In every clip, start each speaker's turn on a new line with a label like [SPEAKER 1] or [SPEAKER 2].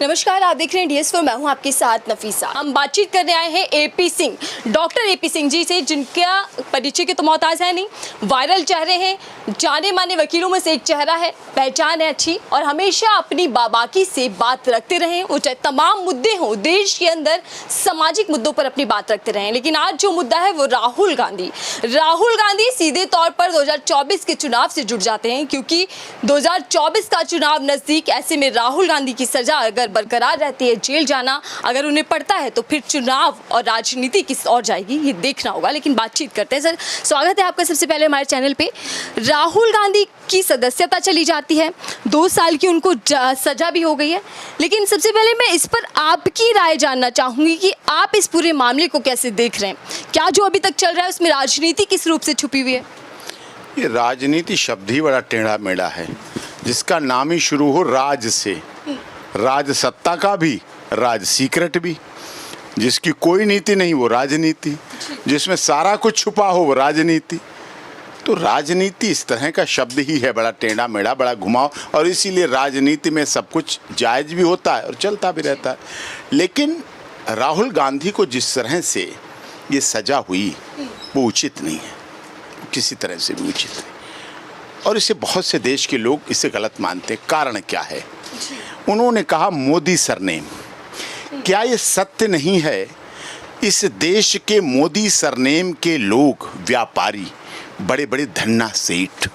[SPEAKER 1] नमस्कार, आप देख रहे हैं DS4। मैं हूं आपके साथ नफीसा। हम बातचीत करने आए हैं AP Singh, doctor AP Singh ji से, जिनका परिचय के तो मोहताज है नहीं। वायरल चेहरे हैं, जाने माने वकीलों में से एक चेहरा है, पहचान है अच्छी और हमेशा अपनी बाबाकी से बात रखते रहे। वो चाहे तमाम मुद्दे हों, देश के अंदर सामाजिक मुद्दों पर अपनी बात रखते रहे। लेकिन आज जो मुद्दा है वो राहुल गांधी सीधे तौर पर 2024 के चुनाव से जुड़ जाते हैं, क्योंकि 2024 का चुनाव नजदीक। ऐसे में राहुल गांधी की सजा अगर बरकरार रहती है, जेल जाना अगर उन्हें पड़ता है, तो फिर चुनाव और राजनीति किस ओर जाएगी ये देखना होगा। लेकिन बातचीत करते हैं। सर, स्वागत है आपका सबसे पहले हमारे चैनल पे। राहुल गांधी की सदस्यता चली जाती है, 2 साल की उनको सजा भी हो गई है। लेकिन सबसे पहले मैं इस पर आपकी राय जानना चाहूंगी कि आप इस पूरे मामले को कैसे देख रहे हैं। क्या जो अभी तक चल रहा है उसमें राजनीति किस रूप से छुपी हुई है?
[SPEAKER 2] ये राजनीति शब्द ही बड़ा टेढ़ा मेढ़ा है, जिसका नाम ही शुरू हो राज से। राज सत्ता का भी, राज सीक्रेट भी। जिसकी कोई नीति नहीं वो राजनीति, जिसमें सारा कुछ छुपा हो वो राजनीति। तो राजनीति इस तरह का शब्द ही है, बड़ा टेढ़ा मेढ़ा, बड़ा घुमाव। और इसीलिए राजनीति में सब कुछ जायज भी होता है और चलता भी रहता है। लेकिन राहुल गांधी को जिस तरह से ये सजा हुई वो उचित नहीं है, किसी तरह से भी उचित नहीं। और इसे बहुत से देश के लोग इसे गलत मानते हैं। कारण क्या है? उन्होंने कहा मोदी सरनेम। क्या ये सत्य नहीं है? इस देश के मोदी सरनेम के लोग, व्यापारी, बड़े बड़े धन्ना सेठ,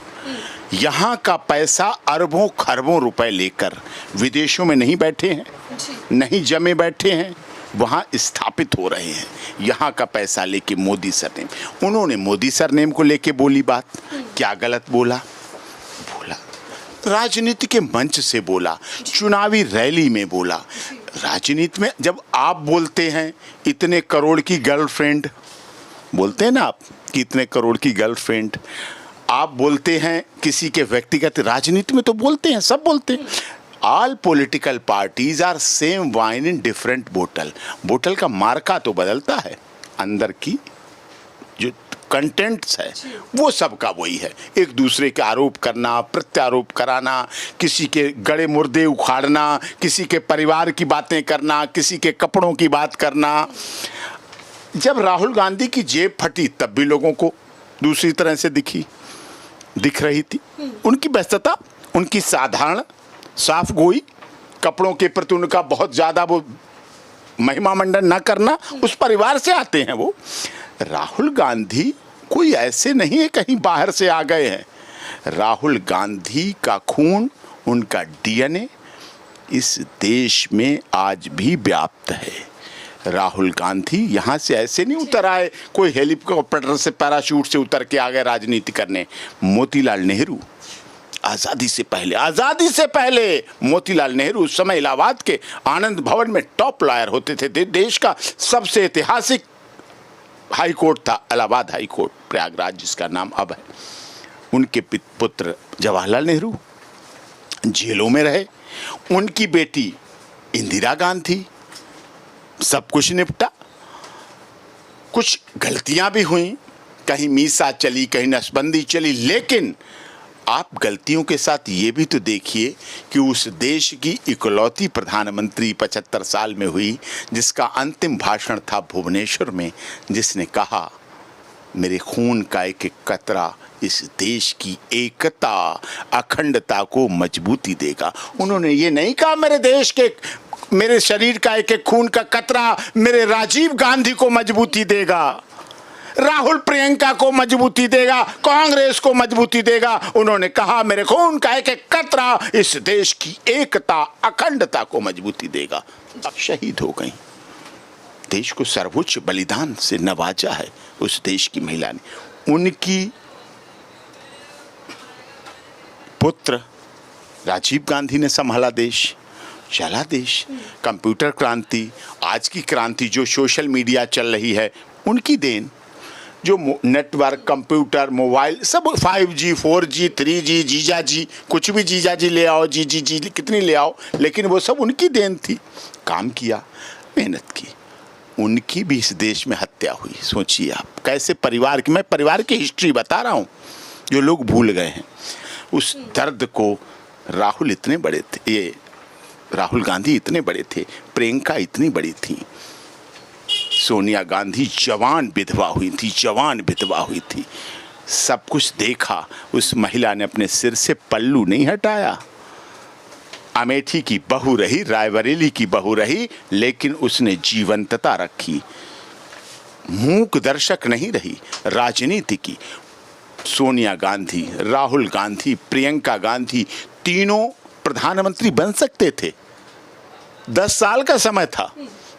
[SPEAKER 2] यहाँ का पैसा अरबों खरबों रुपए लेकर विदेशों में नहीं बैठे हैं, नहीं जमे बैठे हैं, वहाँ स्थापित हो रहे हैं। यहाँ का पैसा लेके मोदी सरनेम। उन्होंने मोदी सरनेम को लेके बोली बात। क्या गलत बोला? राजनीति के मंच से बोला, चुनावी रैली में बोला। राजनीति में जब आप बोलते हैं इतने करोड़ की गर्लफ्रेंड, बोलते हैं ना आप कि इतने करोड़ की गर्लफ्रेंड, आप बोलते हैं किसी के व्यक्तिगत, राजनीति में तो बोलते हैं, सब बोलते हैं। All political parties are same wine in different बोतल। बोतल का मार्का तो बदलता है, अंदर की जो कंटेंट्स है वो सबका वही है। एक दूसरे के आरोप करना, प्रत्यारोप कराना, किसी के गड़े मुर्दे उखाड़ना, किसी के परिवार की बातें करना, किसी के कपड़ों की बात करना। जब राहुल गांधी की जेब फटी तब भी लोगों को दूसरी तरह से दिख रही थी। उनकी व्यस्तता, उनकी साधारण साफ गोई, कपड़ों के प्रति उनका बहुत ज़्यादा वो महिमा मंडन न करना, उस परिवार से आते हैं वो। राहुल गांधी कोई ऐसे नहीं है कहीं बाहर से आ गए हैं। राहुल गांधी का खून, उनका DNA इस देश में आज भी व्याप्त है। राहुल गांधी यहाँ से ऐसे नहीं उतर आए, कोई हेलीकॉप्टर से पैराशूट से उतर के आ गए राजनीति करने। मोतीलाल नेहरू आज़ादी से पहले मोतीलाल नेहरू उस समय इलाहाबाद के आनंद भवन में टॉप लॉयर होते थे। देश का सबसे ऐतिहासिक हाई कोर्ट था इलाहाबाद हाई कोर्ट, प्रयागराज जिसका नाम अब है। उनके पुत्र जवाहरलाल नेहरू जेलों में रहे, उनकी बेटी इंदिरा गांधी, सब कुछ निपटा। कुछ गलतियां भी हुई, कहीं मीसा चली, कहीं नसबंदी चली, लेकिन आप गलतियों के साथ ये भी तो देखिए कि उस देश की इकलौती प्रधानमंत्री 75 साल में हुई, जिसका अंतिम भाषण था भुवनेश्वर में, जिसने कहा मेरे खून का एक एक कतरा इस देश की एकता, अखंडता को मजबूती देगा। उन्होंने ये नहीं कहा मेरे देश के, मेरे शरीर का एक एक खून का कतरा मेरे राजीव गांधी को मजबूती देगा, राहुल प्रियंका को मजबूती देगा, कांग्रेस को मजबूती देगा। उन्होंने कहा मेरे खून का एक एक कतरा इस देश की एकता, अखंडता को मजबूती देगा। शहीद हो गई, देश को सर्वोच्च बलिदान से नवाजा है उस देश की महिला ने। उनकी पुत्र राजीव गांधी ने संभाला देश, चला देश। कंप्यूटर क्रांति, आज की क्रांति जो सोशल मीडिया चल रही है, उनकी देन। जो नेटवर्क, कंप्यूटर, मोबाइल, सब 5G 4G 3G, जीजाजी, कुछ भी जीजाजी ले आओ, जी कितनी ले आओ, लेकिन वो सब उनकी देन थी। काम किया, मेहनत की। उनकी भी इस देश में हत्या हुई। सोचिए आप कैसे परिवार की, मैं परिवार की हिस्ट्री बता रहा हूँ जो लोग भूल गए हैं। उस दर्द को राहुल इतने बड़े थे, ये राहुल गांधी इतने बड़े थे, प्रियंका इतनी बड़ी थी, सोनिया गांधी जवान विधवा हुई थी, जवान विधवा हुई थी। सब कुछ देखा, उस महिला ने अपने सिर से पल्लू नहीं हटाया। अमेठी की बहू रही, रायबरेली की बहू रही, लेकिन उसने जीवंतता रखी, मूक दर्शक नहीं रही राजनीति की। सोनिया गांधी, राहुल गांधी, प्रियंका गांधी तीनों प्रधानमंत्री बन सकते थे। 10 साल का समय था,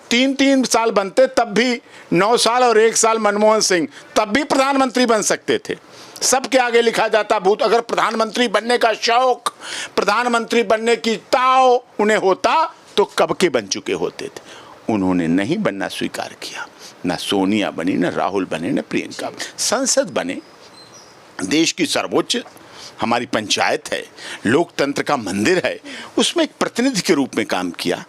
[SPEAKER 2] 3-3 साल बनते, तब भी 9 साल और 1 साल मनमोहन सिंह, तब भी प्रधानमंत्री बन सकते थे। सबके आगे लिखा जाता भूत। अगर प्रधानमंत्री बनने का शौक, प्रधानमंत्री बनने की ताव उन्हें होता तो कब के बन चुके होते थे। उन्होंने नहीं बनना स्वीकार किया। ना सोनिया बनी, ना राहुल बने, ना प्रियंका। संसद बने, देश की सर्वोच्च हमारी पंचायत है, लोकतंत्र का मंदिर है, उसमें एक प्रतिनिधि के रूप में काम किया।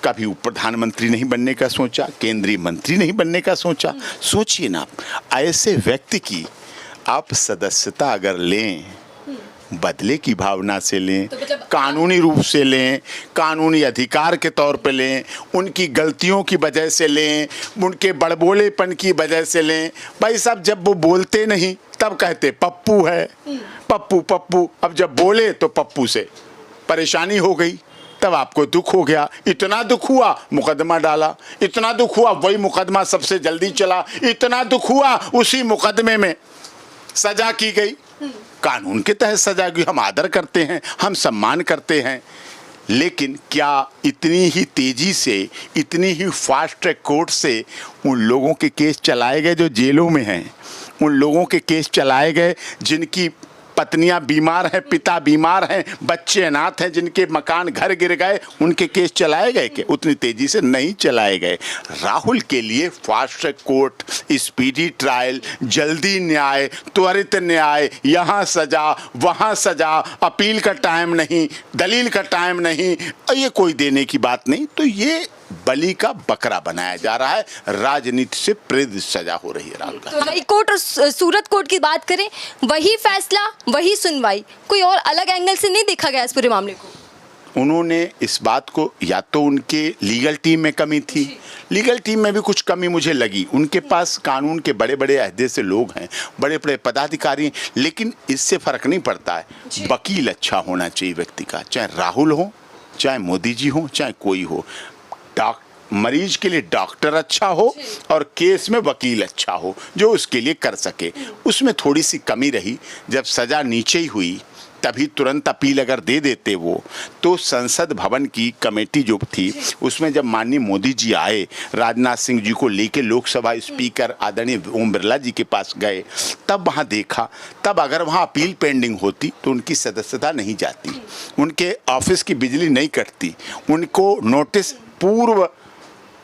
[SPEAKER 2] कभी प्रधानमंत्री नहीं बनने का सोचा, केंद्रीय मंत्री नहीं बनने का सोचा। सोचिए ना, ऐसे व्यक्ति की आप सदस्यता अगर लें, बदले की भावना से लें,
[SPEAKER 1] तो मतलब
[SPEAKER 2] कानूनी रूप से लें, कानूनी अधिकार के तौर पे लें, उनकी गलतियों की वजह से लें, उनके बड़बोलेपन की वजह से लें। भाई साहब, जब वो बोलते नहीं तब कहते पप्पू है, पप्पू पप्पू। अब जब बोले तो पप्पू से परेशानी हो गई, तब आपको दुख हो गया। इतना दुख हुआ, मुकदमा डाला। इतना दुख हुआ, वही मुकदमा सबसे जल्दी चला। इतना दुख हुआ, उसी मुकदमे में सजा की गई। कानून के तहत सजा की। हम आदर करते हैं, हम सम्मान करते हैं, लेकिन क्या इतनी ही तेजी से, इतनी ही फास्ट ट्रैक कोर्ट से उन लोगों के केस चलाए गए जो जेलों में हैं? उन लोगों के केस चलाए गए जिनकी पत्नियां बीमार हैं, पिता बीमार हैं, बच्चे अनाथ हैं, जिनके मकान घर गिर गए, उनके केस चलाए गए कि उतनी तेजी से नहीं चलाए गए। राहुल के लिए fast track court, speedy trial, जल्दी न्याय, त्वरित न्याय, यहाँ सजा वहाँ सजा, अपील का टाइम नहीं, दलील का टाइम नहीं, ये कोई देने की बात नहीं। तो ये बलि का बकरा बनाया जा रहा है, राजनीति से प्रेरित सजा हो रही है राहुल गांधी।
[SPEAKER 1] तो हाई कोर्ट और सूरत कोर्ट की बात करें, वही फैसला, वही सुनवाई, कोई और अलग एंगल से नहीं देखा गया इस पूरे मामले को।
[SPEAKER 2] उन्होंने इस बात को, या तो उनके लीगल टीम में कमी थी, लीगल टीम में भी कुछ कमी मुझे लगी। उनके पास कानून के बड़े बड़े अहदे से लोग हैं, बड़े बड़े पदाधिकारी, लेकिन इससे फर्क नहीं पड़ता है। वकील अच्छा होना चाहिए व्यक्ति का, चाहे राहुल हो, चाहे मोदी जी हो, चाहे कोई हो। मरीज के लिए डॉक्टर अच्छा हो और केस में वकील अच्छा हो जो उसके लिए कर सके। उसमें थोड़ी सी कमी रही। जब सजा नीचे ही हुई तभी तुरंत अपील अगर दे देते वो, तो संसद भवन की कमेटी जो थी उसमें जब माननीय मोदी जी आए, राजनाथ सिंह जी को लेके लोकसभा स्पीकर आदरणीय ओम बिरला जी के पास गए, तब वहाँ देखा, तब अगर वहाँ अपील पेंडिंग होती तो उनकी सदस्यता नहीं जाती, उनके ऑफिस की बिजली नहीं कटती, उनको नोटिस, पूर्व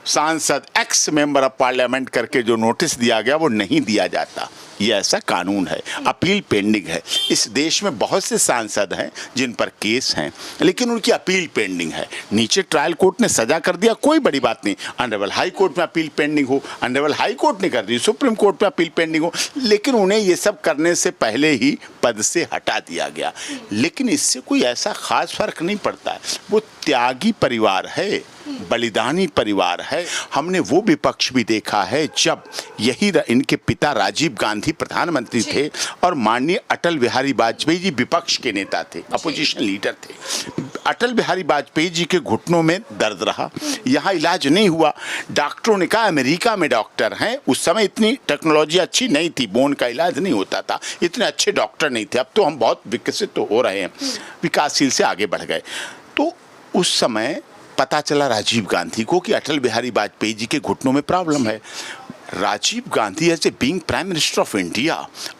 [SPEAKER 2] सांसद, एक्स मेंबर ऑफ पार्लियामेंट करके जो नोटिस दिया गया वो नहीं दिया जाता। ये ऐसा कानून है, अपील पेंडिंग है। इस देश में बहुत से सांसद हैं जिन पर केस हैं, लेकिन उनकी अपील पेंडिंग है। नीचे ट्रायल कोर्ट ने सजा कर दिया, कोई बड़ी बात नहीं, ऑनरेबल हाई कोर्ट में अपील पेंडिंग हो, ऑनरेबल हाई कोर्ट ने कर दी, सुप्रीम कोर्ट में अपील पेंडिंग हो, लेकिन उन्हें ये सब करने से पहले ही पद से हटा दिया गया। लेकिन इससे कोई ऐसा खास फर्क नहीं पड़ता है। वो त्यागी परिवार है, बलिदानी परिवार है। हमने वो विपक्ष भी देखा है जब यही इनके पिता राजीव गांधी प्रधानमंत्री थे और माननीय अटल बिहारी वाजपेयी जी विपक्ष के नेता थे, अपोजिशन लीडर थे। अटल बिहारी वाजपेयी जी के घुटनों में दर्द रहा, यहाँ इलाज नहीं हुआ। डॉक्टरों ने कहा, अमेरिका में डॉक्टर हैं, उस समय इतनी टेक्नोलॉजी अच्छी नहीं थी, बोन का इलाज नहीं होता था, इतने अच्छे डॉक्टर नहीं थे। अब तो हम बहुत विकसित तो हो रहे हैं, विकासशील से आगे बढ़ गए। तो उस समय पता चला राजीव गांधी को कि अटल बिहारी वाजपेयी जी के घुटनों में प्रॉब्लम है। Rajiv Gandhi as a being prime minister of India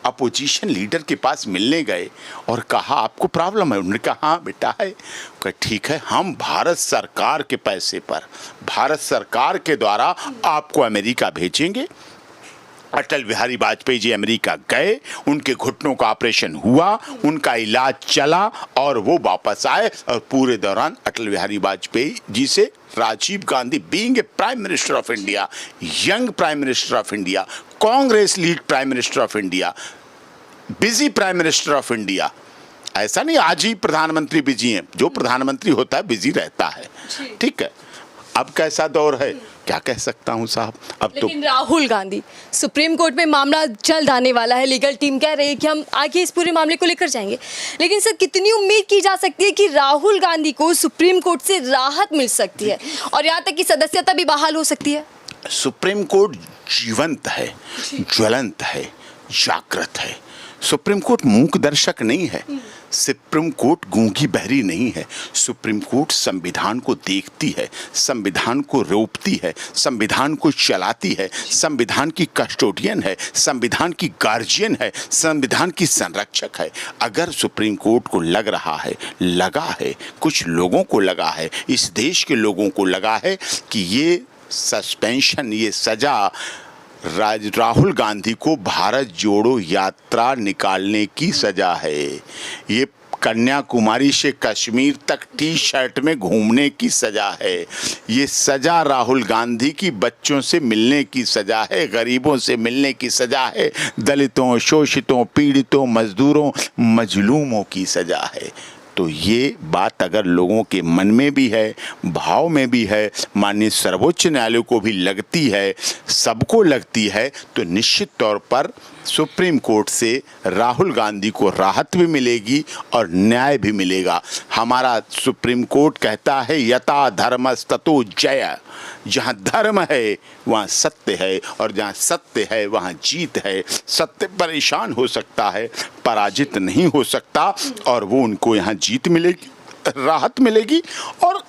[SPEAKER 2] opposition leader के पास मिलने गए और कहा, आपको प्रॉब्लम है? उन्होंने कहा, हाँ बेटा है। कहा, ठीक है, हम भारत सरकार के पैसे पर, भारत सरकार के द्वारा आपको अमेरिका भेजेंगे। अटल बिहारी वाजपेयी जी अमेरिका गए, उनके घुटनों का ऑपरेशन हुआ, उनका इलाज चला और वो वापस आए। और पूरे दौरान अटल बिहारी वाजपेयी जी से Rajiv Gandhi, being a prime minister of India, young prime minister of India, Congress lead prime minister of India, busy prime minister of India, ऐसा नहीं आज ही प्रधानमंत्री बिजी हैं, जो प्रधानमंत्री होता है बिजी रहता है, ठीक है। अब कैसा दौर है क्या कह सकता हूं साहब। अब तो
[SPEAKER 1] लेकिन राहुल गांधी, सुप्रीम कोर्ट में मामला जल्द आने वाला है, लीगल टीम कह रही है कि हम आगे इस पूरे मामले को लेकर जाएंगे, लेकिन सर कितनी उम्मीद की जा सकती है कि राहुल गांधी को सुप्रीम कोर्ट से राहत मिल सकती है और यहाँ तक कि सदस्यता भी बहाल हो सकती है?
[SPEAKER 2] सुप्रीम कोर्ट जीवंत है, ज्वलंत है, जागृत है। सुप्रीम कोर्ट मूक दर्शक नहीं है, सुप्रीम कोर्ट गूंगी बहरी नहीं है। सुप्रीम कोर्ट संविधान को देखती है, संविधान को रोपती है, संविधान को चलाती है, संविधान की कस्टोडियन है, संविधान की गार्जियन है, संविधान की संरक्षक है। अगर सुप्रीम कोर्ट को लगा है, कुछ लोगों को लगा है, इस देश के लोगों को लगा है कि ये सस्पेंशन, ये सजा राहुल गांधी को भारत जोड़ो यात्रा निकालने की सजा है, ये कन्याकुमारी से कश्मीर तक टी शर्ट में घूमने की सजा है, ये सजा राहुल गांधी की बच्चों से मिलने की सजा है, गरीबों से मिलने की सजा है, दलितों, शोषितों, पीड़ितों, मजदूरों, मजलूमों की सजा है। तो ये बात अगर लोगों के मन में भी है, भाव में भी है, माननीय सर्वोच्च न्यायालय को भी लगती है, सबको लगती है, तो निश्चित तौर पर सुप्रीम कोर्ट से राहुल गांधी को राहत भी मिलेगी और न्याय भी मिलेगा। हमारा सुप्रीम कोर्ट कहता है यथा धर्मस्ततो जय, जहाँ धर्म है वहाँ सत्य है और जहाँ सत्य है वहाँ जीत है। सत्य परेशान हो सकता है, पराजित नहीं हो सकता, और वो उनको यहाँ जीत मिलेगी, राहत मिलेगी। और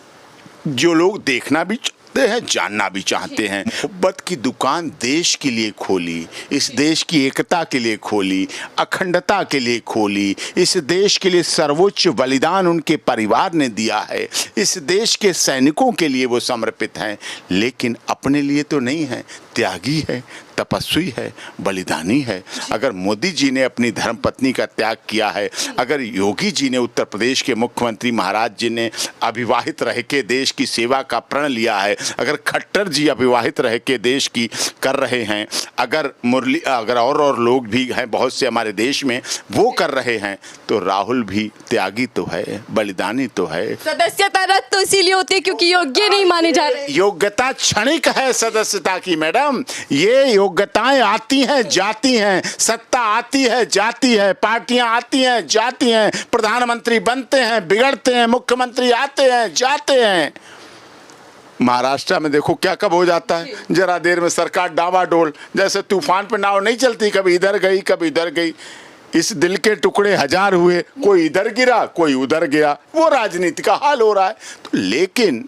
[SPEAKER 2] जो लोग देखना भी हैं, जानना भी चाहते हैं, मोहब्बत की दुकान देश के लिए खोली, इस देश की एकता के लिए खोली, अखंडता के लिए खोली, इस देश के लिए सर्वोच्च बलिदान उनके परिवार ने दिया है, इस देश के सैनिकों के लिए वो समर्पित हैं, लेकिन अपने लिए तो नहीं है, त्यागी है, तपस्वी है, बलिदानी है। अगर मोदी जी ने अपनी धर्मपत्नी का त्याग किया है, अगर योगी जी ने, उत्तर प्रदेश के मुख्यमंत्री महाराज जी ने अविवाहित रह के देश की सेवा का प्रण लिया है, अगर खट्टर जी अविवाहित रह के देश की कर रहे हैं, अगर और लोग भी हैं बहुत से हमारे देश में वो कर रहे हैं, तो राहुल भी त्यागी तो है, बलिदानी तो है।
[SPEAKER 1] सदस्यता रद्द तो इसीलिए होती है क्योंकि योग्य नहीं माने जा रहे।
[SPEAKER 2] योग्यता क्षणिक है सदस्यता की मैडम, ये योग्यताएं आती हैं जाती हैं, सत्ता आती है जाती है, पार्टियां आती हैं जाती हैं, प्रधानमंत्री बनते हैं बिगड़ते हैं, मुख्यमंत्री आते हैं जाते हैं। महाराष्ट्र में देखो क्या कब हो जाता है, जरा देर में सरकार डावाडोल, जैसे तूफान पे नाव नहीं चलती, कभी इधर गई कभी इधर गई। इस दिल के टुकड़े हजार हुए, कोई इधर गिरा कोई उधर गिरा, वो राजनीति का हाल हो रहा है। तो लेकिन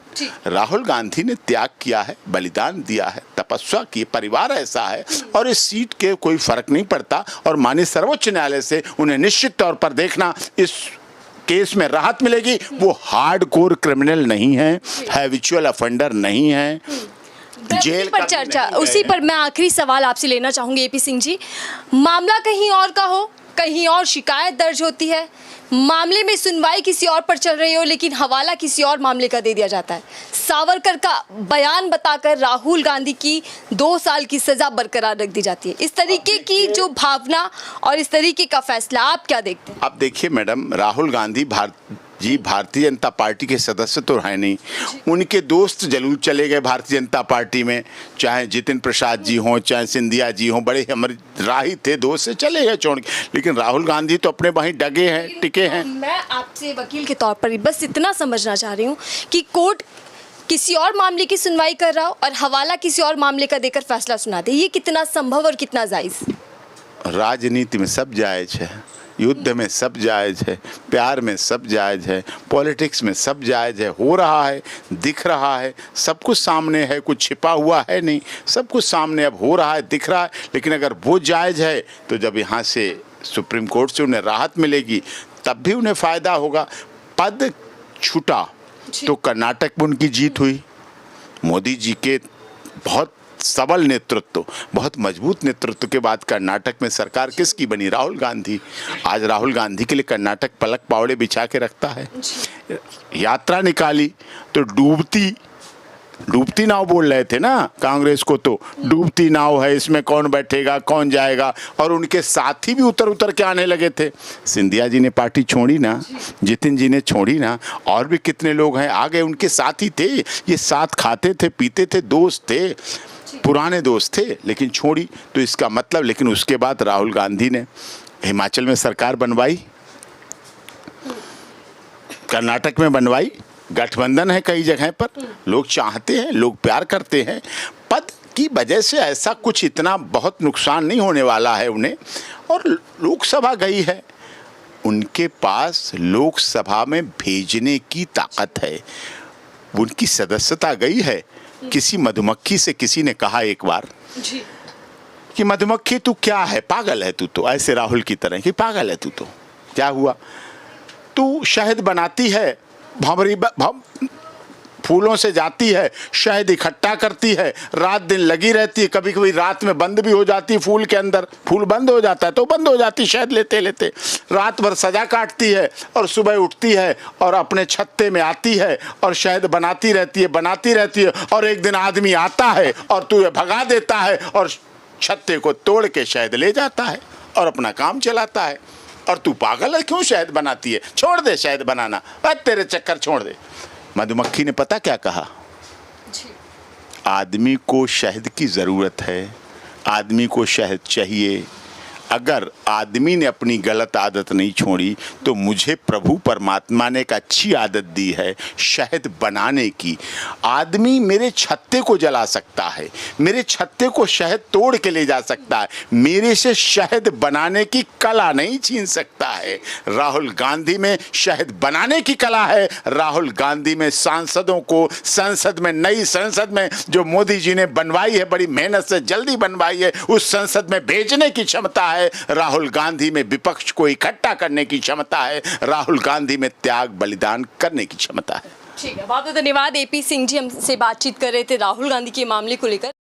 [SPEAKER 2] राहुल गांधी ने त्याग किया है, बलिदान दिया है, तपस्या की, परिवार ऐसा है, और इस सीट के कोई फर्क नहीं पड़ता। और माननीय सर्वोच्च न्यायालय से उन्हें निश्चित तौर पर देखना इस केस में राहत मिलेगी। वो हार्डकोर क्रिमिनल नहीं है, हैबिचुअल ऑफेंडर नहीं है, जेल
[SPEAKER 1] पर चर्चा, उसी पर मैं आखिरी सवाल आपसे लेना चाहूंगी एपी सिंह जी। मामला कहीं और का हो, कहीं और शिकायत दर्ज होती है, मामले में सुनवाई किसी और पर चल रही हो, लेकिन हवाला किसी और मामले का दे दिया जाता है। सावरकर का बयान बताकर राहुल गांधी की 2 साल की सजा बरकरार रख दी जाती है। इस तरीके की जो भावना और इस तरीके का फैसला आप क्या देखते हैं?
[SPEAKER 2] आप देखिए मैडम, राहुल गांधी भारतीय जनता पार्टी के सदस्य तो है नहीं, उनके दोस्त जरूर चले गए भारतीय जनता पार्टी में, चाहे जितिन प्रसाद जी हों, चाहे सिंधिया जी हों, बड़े हमारे राही थे, दोस्त से चले गए छोड़ के, लेकिन राहुल गांधी तो अपने वहीं डगे हैं, टिके हैं।
[SPEAKER 1] मैं आपसे वकील के तौर पर बस इतना समझना चाह रही हूँ कि कोर्ट किसी और मामले की सुनवाई कर रहा हो और हवाला किसी और मामले का देकर फैसला सुना दे, ये कितना संभव और कितना जायज़?
[SPEAKER 2] राजनीति में सब जायज़ है, युद्ध में सब जायज़ है, प्यार में सब जायज़ है, पॉलिटिक्स में सब जायज़ है। हो रहा है, दिख रहा है, सब कुछ सामने है, कुछ छिपा हुआ है नहीं, सब कुछ सामने अब हो रहा है, दिख रहा है। लेकिन अगर वो जायज़ है तो जब यहाँ से सुप्रीम कोर्ट से उन्हें राहत मिलेगी तब भी उन्हें फ़ायदा होगा। पद छूटा तो कर्नाटक में उनकी जीत हुई, मोदी जी के बहुत सबल नेतृत्व, बहुत मजबूत नेतृत्व के बाद कर्नाटक में सरकार किसकी बनी? राहुल गांधी। आज राहुल गांधी के लिए कर्नाटक पलक पावड़े बिछा के रखता है। यात्रा निकाली तो डूबती डूबती नाव बोल रहे थे ना कांग्रेस को, तो डूबती नाव है, इसमें कौन बैठेगा कौन जाएगा, और उनके साथी भी उतर उतर के आने लगे थे। सिंधिया जी ने पार्टी छोड़ी ना, जितिन जी ने छोड़ी ना, और भी कितने लोग हैं आ गए, उनके साथी थे, ये साथ खाते थे पीते थे, दोस्त थे, पुराने दोस्त थे, लेकिन छोड़ी। तो इसका मतलब, लेकिन उसके बाद राहुल गांधी ने हिमाचल में सरकार बनवाई, कर्नाटक में बनवाई, गठबंधन है कई जगह पर, लोग चाहते हैं, लोग प्यार करते हैं। पद की वजह से ऐसा कुछ इतना बहुत नुकसान नहीं होने वाला है उन्हें। और लोकसभा गई है, उनके पास लोकसभा में भेजने की ताकत है, उनकी सदस्यता गई है। किसी मधुमक्खी से किसी ने कहा एक बार
[SPEAKER 1] जी।
[SPEAKER 2] कि मधुमक्खी तू क्या है, पागल है तू तो, ऐसे राहुल की तरह कि पागल है तू तो, क्या हुआ, तू शहद बनाती है, भंवरी फूलों से जाती है, शहद इकट्ठा करती है, रात दिन लगी रहती है, कभी कभी रात में बंद भी हो जाती है फूल के अंदर, फूल बंद हो जाता है तो बंद हो जाती शहद लेते लेते, रात भर सजा काटती है और सुबह उठती है और अपने छत्ते में आती है और शहद बनाती रहती है, और एक दिन आदमी आता है और तुझे भगा देता है और छत्ते को तोड़ के शहद ले जाता है और अपना काम चलाता है। और तू पागल है, क्यों शहद बनाती है, छोड़ दे शहद बनाना, बस तेरे चक्कर छोड़ दे। मधुमक्खी ने पता क्या कहा, आदमी को शहद की ज़रूरत है, आदमी को शहद चाहिए। अगर आदमी ने अपनी गलत आदत नहीं छोड़ी तो मुझे प्रभु परमात्मा ने एक अच्छी आदत दी है शहद बनाने की। आदमी मेरे छत्ते को जला सकता है, मेरे छत्ते को शहद तोड़ के ले जा सकता है, मेरे से शहद बनाने की कला नहीं छीन सकता है। राहुल गांधी में शहद बनाने की कला है। राहुल गांधी में सांसदों को संसद में, नई संसद में जो मोदी जी ने बनवाई है, बड़ी मेहनत से जल्दी बनवाई है, उस संसद में भेजने की क्षमता है। राहुल गांधी में विपक्ष को इकट्ठा करने की क्षमता है। राहुल गांधी में त्याग बलिदान करने की क्षमता है।
[SPEAKER 1] ठीक है, बहुत बहुत धन्यवाद। एपी सिंह जी हमसे बातचीत कर रहे थे राहुल गांधी के मामले को लेकर।